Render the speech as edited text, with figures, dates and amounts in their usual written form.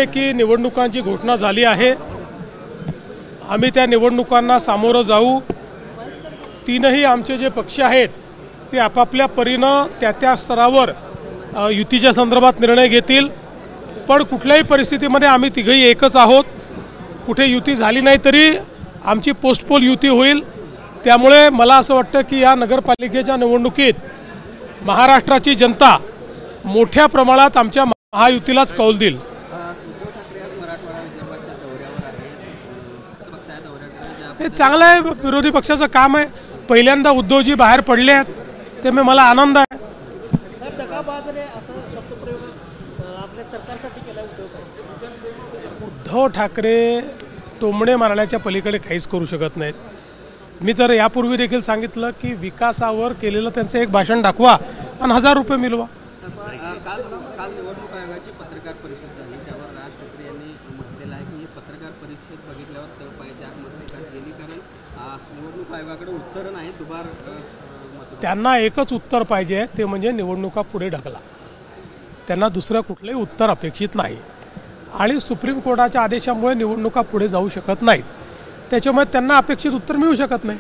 की निवडणुकांची घोषणा झाली आहे। आम्ही त्या निवडणुकांना सामोरं जाऊ। तीनही आमचे जे पक्ष आहेत ते आपापल्या परीनं त्या स्तरावर युतीच्या संदर्भात निर्णय घेतील। पण कुठल्याही परिस्थितीमध्ये आम्ही तिघही एकच आहोत। कुठे युती झाली नाही तरी आमची पोस्टपोल युती होईल। त्यामुळे मला असं वाटतं की या नगरपालिकेच्या निवडणुकीत महाराष्ट्राची जनता मोठ्या प्रमाणात आमच्या महायुतीलाच कौल देईल। हे चांगलं आहे, विरोधी पक्षाचं काम आहे। पहिल्यांदा उद्धवजी बाहेर पडले आहेत, ते मला आनंद आहे। उद्धव ठाकरे टोमणे मारण्याच्या पलीकडे काहीच करू शकत नाहीत। मी तर यापूर्वी देखील सांगितलं की विकासावर केलेलं त्यांचं एक भाषण दाखवा आणि 1000 रुपये मिळवा। काल निवडणूक आयोगाची पत्रकार परिषद झाली, त्यावर राज ठाकरे यांनी म्हटलेलं आहे की पत्रकार परिषद बघितल्यावर तळपायाची आग मस्तिष्कात गेली, कारण निवडणूक आयोगाकडे उत्तर नाही। त्यांना एकच उत्तर पाहिजे, ते म्हणजे निवडणुका पुढे ढकला। त्यांना दुसरं कुठलंही उत्तर अपेक्षित नाही आणि सुप्रीम कोर्टाच्या आदेशामुळे निवडणुका पुढे जाऊ शकत नाहीत। त्याच्यामुळे त्यांना अपेक्षित उत्तर मिळू शकत नाही।